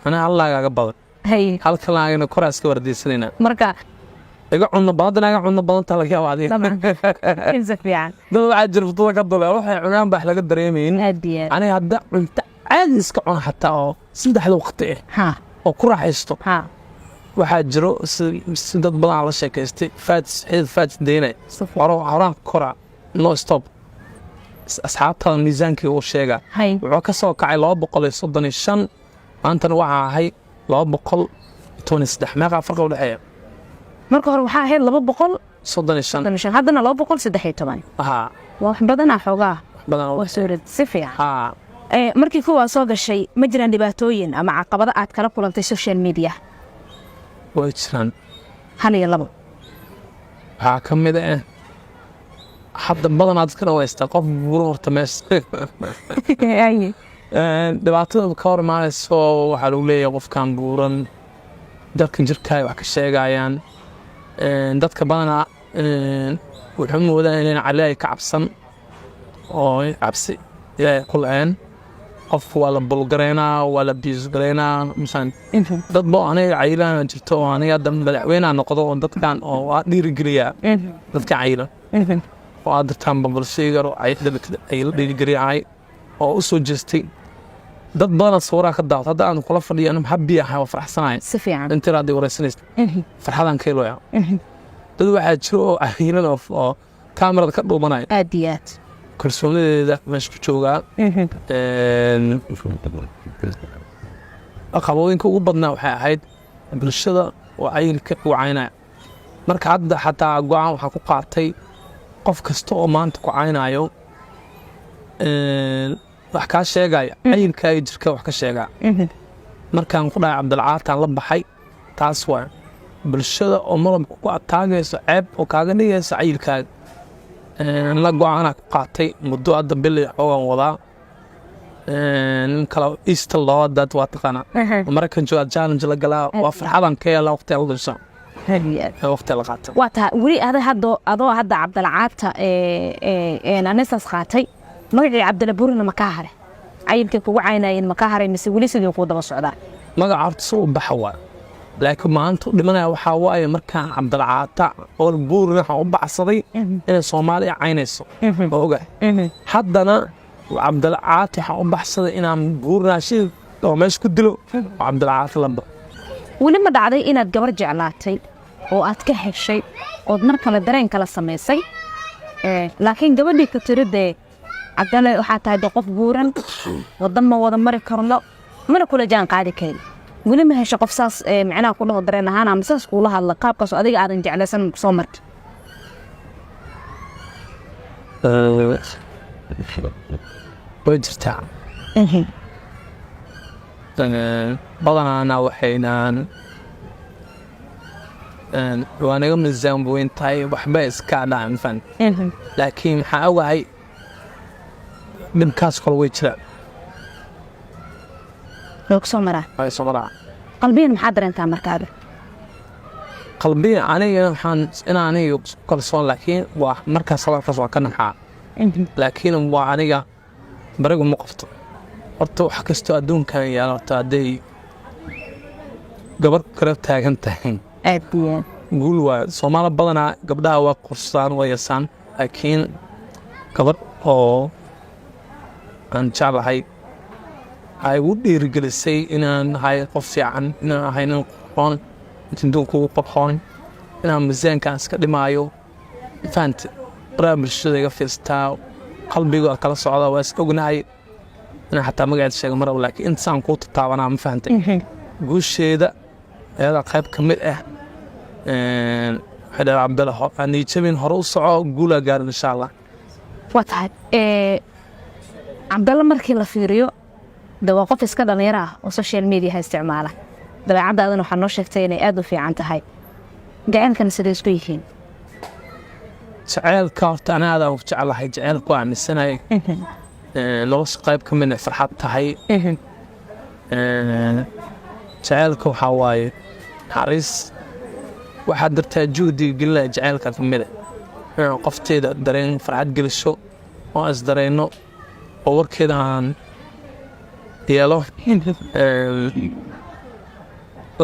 أنا الله قبض هاي هل كلا أنا كراس كوردي سنين مركا يقعدنا بعضنا يقعدنا بعض تلاقي وعدي طبعا كنزف يعني ده عاجل فطور قبض أروح عنان بحلقة دريمين هادية أنا هدا أنت عادي كعون حتى أو سند حلو وقتي ها أو كرة حيستو ها وحاجرو سند بضع على شيء كيستي فات دينا صفر عراق كرة نو ستوب أصحابها ميزانكي وشيء هاي وعكسوا كعي لاب بقول صدني الشن أنت نوعها هاي لاب بقول تونس دحماغ فرق ولا حاجة marka hore waxaa ahayd 200 صدني الشن haddana 213 ها waa wax badanaa xoogaa بدنا waa soo rid si fiican ها markii kuwaa soo gashay ma jiraan dhibaatooyin ama caqabado aad kala kulantay social media ويشرن hal iyo labo ها كم إذا حتى بدنا أذكر ويستقف برور تمس ay dhibaatada ka hor imaanayso waxaa lagu leeyahay qofkan buuran dadkan jirkaaga wax ka sheegayaan dadka badanaa wuxuu moodaan inay caleey ka cabsan oo cabsi ilaahay ku la'aan qofku waa la bulgareynaa waa la biisgareynaa misan dad boo aniga cayilaan jirto oo aniga hadda madaxweynaha noqdo oo dadkan oo waa dhiirigeliyaa dadka cayilan oo aad dirtaan bambalshaygar oo cayila dhiirigeliyahay oo u soo jeestay dad badan sawiraan ka daawad hadda aan kula fadhiyo anum happy ahay oo faraxsanahay si fiican inta raadi wareysanaysa farxadan ka ilooya dad waxaa jiro oo ahiilan oo kaamirada ka dhuumanaya aad iyo aad kalsoonideeda meesha ku joogaa caqabooyinka ugu badnaa waxay ahayd bulshada oo cayilka u caynaya marka hadda xataa go-aan waxaa ku qaatay qof kasta oo maanta ku caynayo wax kaa sheegaya cayilkaaga jirka wax ka sheegaa markaan ku dhahay cabdilcaataan la baxay taas waa bulshada oo malabka ku ataagayso ceeb oo kaaga dhigayso cayilkaaga la go-aanaa ku qaatay muddo hadda bili xoogan wadaa nin kale easter loodad waa taqaanaa maraykan jooga challenge la galaa waa farxadan ka yeelaa waqtiga la dhasha waqtiga la qaata waa tahay weli adoo hadda cabdilcaata anesaas qaatay magacii cabdilabuurina ma kaa hare cayilkay kugu caynayeen ma kaa haray mise weli sidii kuu daba socdaa magaca horta soo baxa waa laakiin maanta dhimanaya waxaa waaye markaan cabdilcaata oo buurina waxaan u baxsaday inay soomaaliya caynayso oo ogahay haddana cabdilcaata waxaan u baxsaday inaan buurina shil oo meesha ku dilo oo cabdilcaata laba weli ma dhacday inaad gabar jeclaatay oo aad ka heshay ood mar kale dareen kala samaysay laakiin gabadhii ka tiridee cabdalle waxaa tahay qof buuran wadan ma wada mari karno mana kula jaan qaadi karin weli ma hesho qof saas macnaha ku dhaho dareen ahaan ama saas kuula hadla qaabkaas adiga aadan jeclaysan soo marti way jirtaa badanaana waxaynaan waa naga miisaan weyn tahay waxba iska dhacin fan laakiin maxaa ogahay dhibkaas kale way jiraan loo soo maraa way soo maraa qalbiyan maxaa dareentaa markaada qalbiyan aniga waxaan inaan aniga kalsoon laakiin waa markaas hadalkaas waa ka naxaa laakiin waa aniga barigu ma qabto horta wax kastoo adduunkan yaala horta hadday gabar kala taagan tahay aad iyo guul waa Soomaali badanaa gabdhaha waa qorsaan way yasaan laakiin gabar oo aan jeclahay ay u dhiirigelisay inaan ahay qof fiican inaan ahay nin qoon intaan kugu qorxoon inaan miisaankaan iska dhimaayo faanta bulshada iga fiirstaa qalbiga kala socda waa iska ognahay inaan xataa magaceeda sheego mar walba laakiin intaan kuu tataabanaa ma fahantay guusheeda ayada qayb ka mid ah xidha cabdalla aan jabin hore u soco guula gaarin insha Allah waa tahay cabdalla markii la fiiriyo waa qof iska dhalinyaro ah oo social media isticmaala dabeecadaadana waxaa noo sheegtay inay aad u fiican tahay jaceylkana sidee isku yihiin jaceylka horta anaada u jeclahay jaceylku aaminsanahay nolosha qayb ka mid ah farxad tahay jaceylka waxaa waaye naxariis waxaad dartaa juhdiga gelinaya jaceylka ka mid ah qofteeda dareen farxad gelisho oo is dareenno oo warkeeda aan yeelo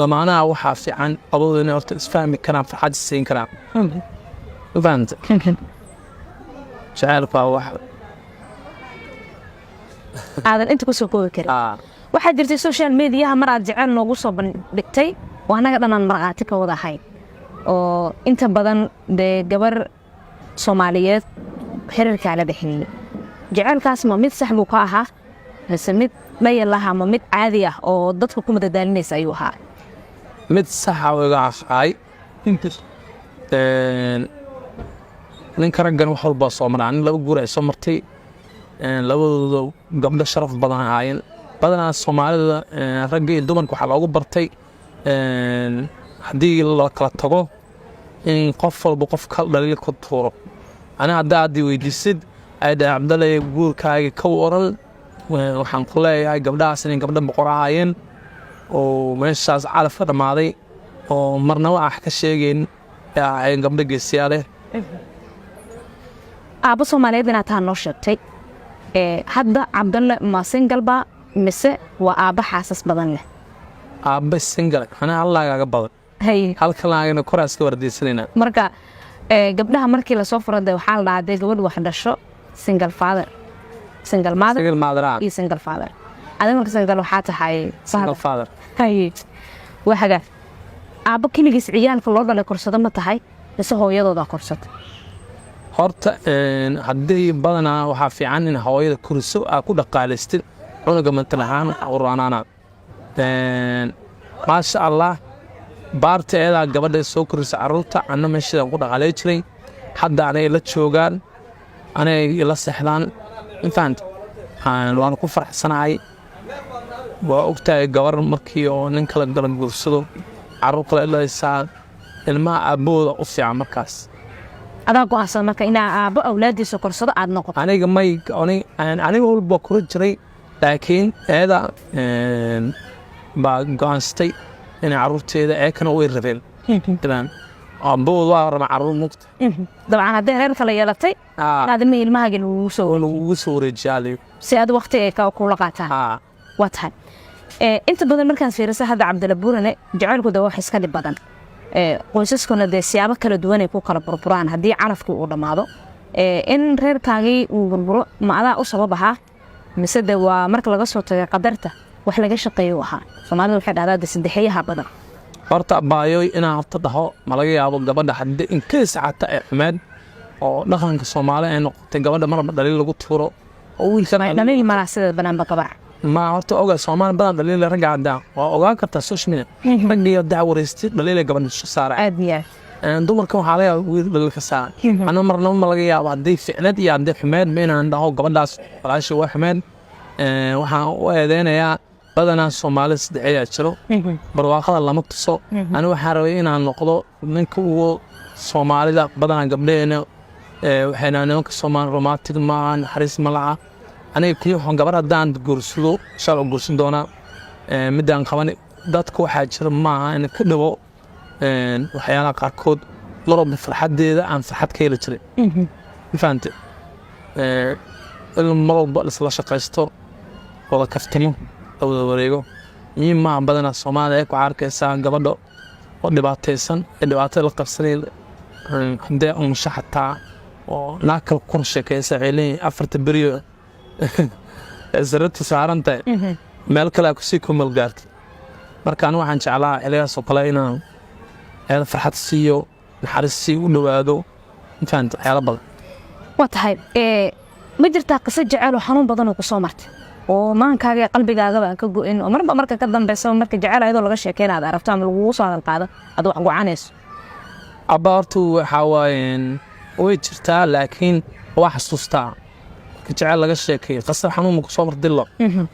lamaanaha waxaa fiican labadooda inay horta isfahmi karaan farxad siin karaan fahamta jacaylku waa wax aadan inta kusoo koobi karin waxaa jirtay social mediaha mar aad jecel noogu soo bandhigtay oo annaga dhanaan markhaati ka wada ahayn oo inta badan dee gabar soomaaliyeed xiriirkaa la dhexeeyey jacaylkaas ma mid sax buu ka ahaa mise mid mayal lahaa ma mid caadi ah oo dadka ku madadaalinaysa ayuu ahaa mid saxa iga ahaay ninka raggan wax walba soo maraa nin laba guur ay soo martay labadooda gabdho sharaf badan ahaayeen badanaa soomaalida ragga iyo dumarka waxaa loogu bartay haddii la kala tago in qof walba qof ka dhaliil ku tuuro aniga haddaa haddii weydiisid ay dhahay cabdalle guurkaaga ka oran waxaan ku leeyahay gabdhahaas inay gabdho boqor ahaayeen oo meeshaas calaf ka dhammaaday oo marnaba ah ka sheegayn ay gabdho geesiyaale aabbo soomaaliyeed inaad taa noo sheegtay hadda cabdalle ma singalba mise waa aabba xaasas badan leh aabba singal anaa hallagaaga badan halkalaagana koraas ka wardaysanayna marka gabdhaha markii lasoo furo dee waxaa la dhahaa dee gabadh wax dhasho single father single mother iyo single father adiga marka single waxaa tahay single father waa hagaa aabbo keligiis ciyaalka loo dhalay korsado ma tahay mise hooyadooda korsata horta haddii badanaa waxaa fiican in hooyada koriso aa ku dhaqaalaystid cunuga matal ahaan uranaana maasha allah baarta eedaa gabadha soo korisa carruurta anna meeshadan ku dhaqaalay jiray hadda anay la joogaan anay la seexdaan infant waan ku faraxsanahay waa ogtahay gabar markii oo nin kala galan guursado carruur kale ilaysaa ilmaha aabbahooda u fiican markaas adaa go'aansan marka inaa aabbo awlaadiisa korsado aad noqoto aniga may aniga walba kula jiray laakiin eeda baa go'aansatay inay carruurteeda eekana way rabeen aabbahooda waa raba carruur mugta dabcan hadday reer kala yeelatay inaad ilmahaaga ugu soo wareejiyaalayo si aad waqti ay kula qaataan waa tahay inta badan markaan fiirisa hadda cabdalle buurane jacaylku de wax iska dhib badan qoysaskuna dee siyaabo kala duwan ay ku kala burburaan haddii calafkii uu dhammaado in reerkaagii uu burburo ma adaa u sabab ahaa mise de waa marka laga soo tagay qadarta wax laga shaqeeyo ahaa soomaalida waxay dhahdaa de saddexeeyaha badan horta abbaayoy inaan horta dhaho ma laga yaabo gabadha haddii inkeys xataa ay xumeed oo dhaqanka soomaali ay noqotay gabadha marba dhaliil lagu tuuro oo wiilkadhaliil malaa sideed banaanba qabaa ma horta ogaa soomaali badan dhaliil ragga caddaa waa ogaan kartaa social media raggiyo dacwareystay dhaliilay gabadha soo saara aad iyo aad dumarka waxaa laga yaaba wiil dhaliil ka saara ana marnaba ma laga yaabo haddii ficnad iyo haddii xumeed ma inaan dhaho gabadhaas walaasha waa xumeed waxaan u eedeynayaa badanaa soomaalida saddexeeyaa jiro barwaaqada lama tuso ani waxaan rabay inaan noqdo ninka ugu soomaalida badanaa gabdhaheena waxayna nimanka soomaali romantic maaha naxariis ma laha aniga kii waxaan gabar haddaan guursado shal oo guursan doonaa midaan qaban dadka waxaa jira maaha in ka dhawo waxyaalaha qaarkood loroba farxaddeeda aan farxad ka heli jiray mafahante in mar walba isla shaqaysto wada kaftimo la wada wareego mii maaha badanaa soomaaliya ee ku arkaysaa gabadho oo dhibaataysan ee dhibaatada la qabsanay haddee umusha xataa oo naag kale ku kor sheekaysa waxay leeyihin 4 beriyo sarartu saaran tahay meel kale aa kusii kumal gaartay marka anigu waxaan jeclaa xiligaas oo kale inaan eeda farxad siiyo naxariis sii u dhowaado infaanta waxyaala badan waa tahay ma jirtaa qiso jecel oo xanuun badan oo ku soo martay oo maankaaga qalbigaagaba aan ka go'in oo marba marka ka dambaysa marka jecel ayadoo laga sheekeyna aad aragto ama lagugu soo hadal qaado aad wax go'aanayso abba horta waxaa waaye way jirtaa laakiin waa xasuustaa jecel laga sheekay qasab xanuun ku soo mardillo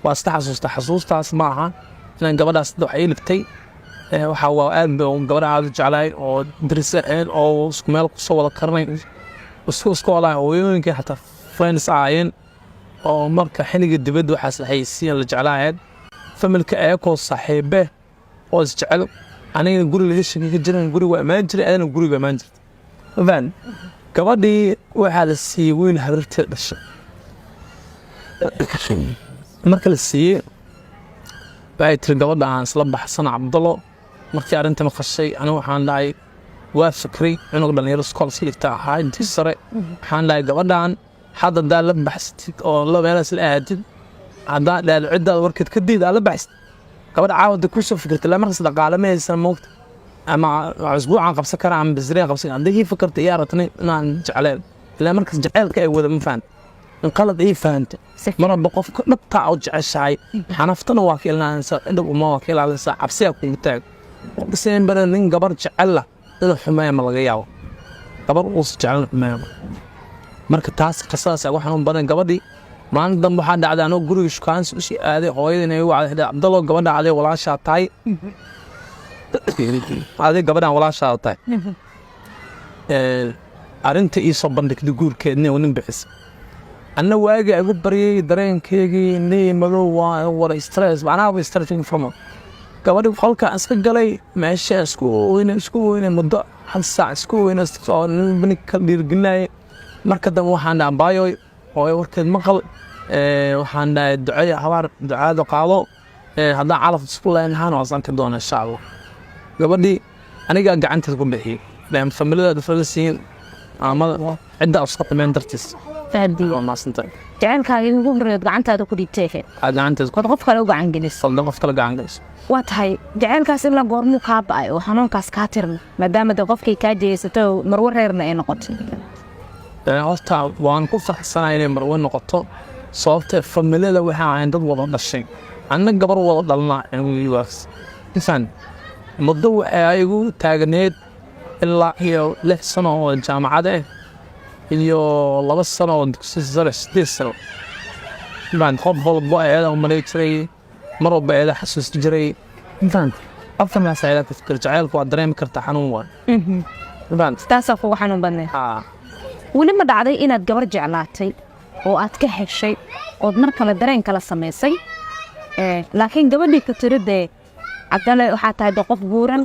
waa sta xasuustaas ma aha inaan gabadhaas wax ay ligtay waxa waa aad gabadha aad jeclay oo daris oo isku meel ku soo wada karnay isku wada hooyooyinka xataa friends aayeen oo marka xiliga dibadda waxaas la haysiin la jeclaayeen familka ayakoo saaxiibe oo is jecel aniga guriga heshiga ka jiran guriga waa imaan jiray adana guriga imaan jirtay faan gabadhii waxaa la siiyey wiil habarteed dhashay marka la siiyey waxay tiri gabadha aan isla baxsan cabdallo markii arrinta ma qashay anigu waxaan dhahay waa fikray inuu dhalinyaro iskool siligta ahaa intii sare waxaan dhahay gabadhan hadda daa la baxsatid oo la meelaas la aadid haddaa dhaal ciddaada warkeed ka diid aa la baxsatid gabadha caawada ku soo fikirtay ilaa markaas dhaqaale ma haysan moogta ama usbuucan qabsan karaa ama basriyan qabsan haddii ii fikirtay yaa ratnay inaan jecleen ilaa markaas jaceylka ay wada ma fahan in qalad ii fahanta maraba qofka dhabtaa u jeceshahay xanaftana waa ka ilaalinaysaa indhab uma waa ka ilaalinaysaa cabsiyaa kugu taag qofkaseen bara nin gabar jecella inuu xumeeya ma laga yaabo gabar uusa jecel xumeeya marka taas qisadaas waxaan u badan gabadhii maalin dambe waxaa dhacday anoo guriga shukaansi usii aaday hooyadina igu wacday cabdaloo gabadha aday walaashaa tahay aday gabadhaan walaashaa tahay arrinta ii soo bandhigtay guurkeedna nin bixis anna waaga igu baryay dareenkeygii nii madow waa wara stress macnaha stressing from gabadhi qolka iska galay meesha isku weyne muddo hal saac isku weyne oo nin ka dhiirgelinayay marka dambe waxaan dhahay baayoy hooyo warkeed maqal waxaan dhahay ducada habaar ducaada qaado haddaan calaf isku leenahaan waa sanka doona insha allah gabadhii anigaa gacanteed ku bixiyey laan familiada falasiin amada cidda usqa tameen dartiis fahdi waa maasantay jacaylkaaga ugu horeeyay gacantaada ku dhigtay gacanteed qof kale u gacan gelis qof kale gacan gelis waa tahay jacaylkaas in la goormo ka ba'ay oo xanuunkaas ka tirna maadaama qofkii ka jeesato marwar reerna ay noqotay horta waan ku faraxsanahay inay marwo noqoto sababtee familiada waxaa ahayn dad wada dhashay anna gabar wada dhalnaa wiilwaas insan muddo waxay igu taagneed ilaa iyo 6 sano oo jaamacad ah iyo 2 sano oo dugsi sare 8 sano baan qof walba ayada maray jiray mar walba ayada xasuus jiray insan after ma sayda ka fikir jacaylku waa dareemi kartaa xanuun waan taasoo kugu xanuun badnay weli ma dhacday inaad gabar jeclaatay oo aad ka heshay oo mar kale dareen kala sameysay laakiin gabadhii ka tiridee cadale waxaa tahay qof buuran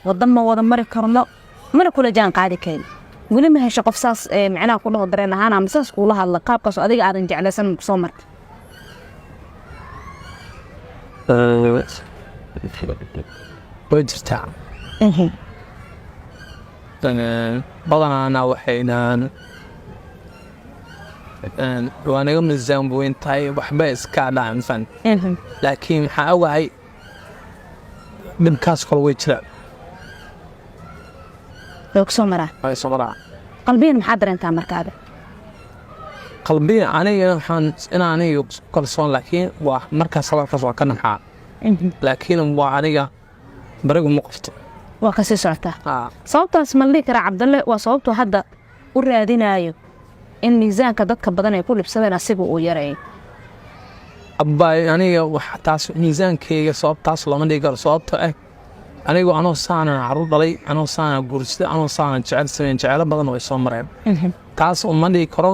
wadan ma wada mari karno mana kula jaan qaadi karin weli ma heshay qof saas macnaha ku dhaho dareen ahaan ama saas kula hadla qaabkaas adiga aadan jeclaysan soo martay way jirtaa badanaana waxaynaan waa naga miisaan weyn tahay waxba iska dhacin fan laakiin waxaa ogahay dhibkaas kale way jiraan soo maraa qalbiyan maxaa dareentaa markaada qalbiyan aniga waxaan inaan aniga kalsoon laakiin waa markaas sababkaas waa ka naxaa laakiin waa aniga barigu ma qofto waa ka sii socotaa sababtaas ma dhihi karaa cabdalle waa sababtoo hadda u raadinayo in miisaanka dadka badan ay ku libsadeen asiga uu yareeyo abbaay aniga wax taas miisaankeyga sababtaas lama dhihi karo sababtoo anigu anoo saana carruur dhalay anoo saana guursada anoo saana jecel sameyn jecelo badan way soo mareen taas uma dhihi karo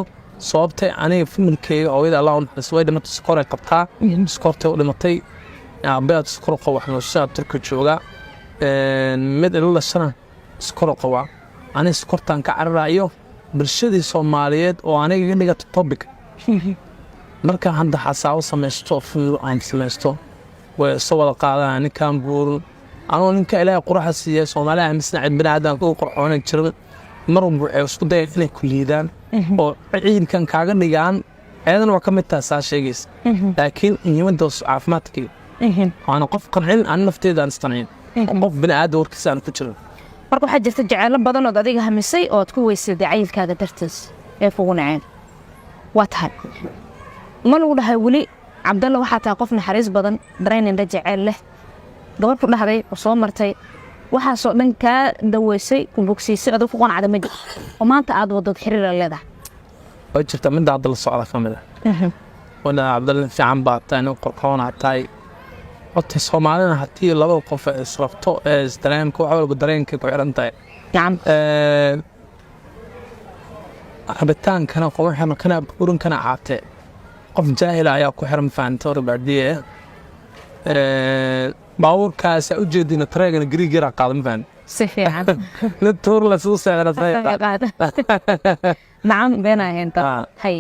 sababtay aniga familkeyga hooyada allah u naxariisto way dhimatay iskoray qabtaa iskortay u dhimatay aabbayaad iskor qabo waxnooshaa turka jooga mid ila sana iskor qaba ani iskortaan ka cararayo bulshadii Soomaaliyeed oo aniga iga dhigata topic marka hadda xasaabo samaysto fiiro aan samaysto way soo wada qaadaan ninkan buur anoo ninka ilaahay quraxa siiyay Soomaaliya misna cid binaadam ku qorxoonay jiray mar walba ay isku dayeen inay ku liidaan oo ciidankan kaaga dhigaan eedan waa ka mid tahay sheegays laakiin nimantaas caafimaadkii ana qof qancin aan nafteeda aan istancin qof binaadam warkiisa aan ku jiro marka waxaa jirta jacaylo badan oo adiga hamisay oo aad ku weysay jacaylkaaga dartiis ee kugu naceen waa tahay ma lagu dhahay weli cabdalle waxaa tahay qof naxariis badan dareen indha jacayl leh gabar ku dhahday oo soo martay waxaasoo dhan kaa daweysay ku bogsiisay adoo ku qanacda ma jirto oo maanta aad wadad xiriir leedahay oo jirta mid aad la socda kamid wala cabdalle fiican baa tahay qorqoon tahay waqti Soomaalina haddii laba qof israfto dareenka waxa walba dareenka ku xiran tahay rabitaankana qowaxana kana burunkana caabtay qof jaahil ayaa ku xiran faanto rabadiye baawurkaas u jeedina tareegana garigira qaadan faan si fiican la toor la soo saarayay nacam beenahay inta hay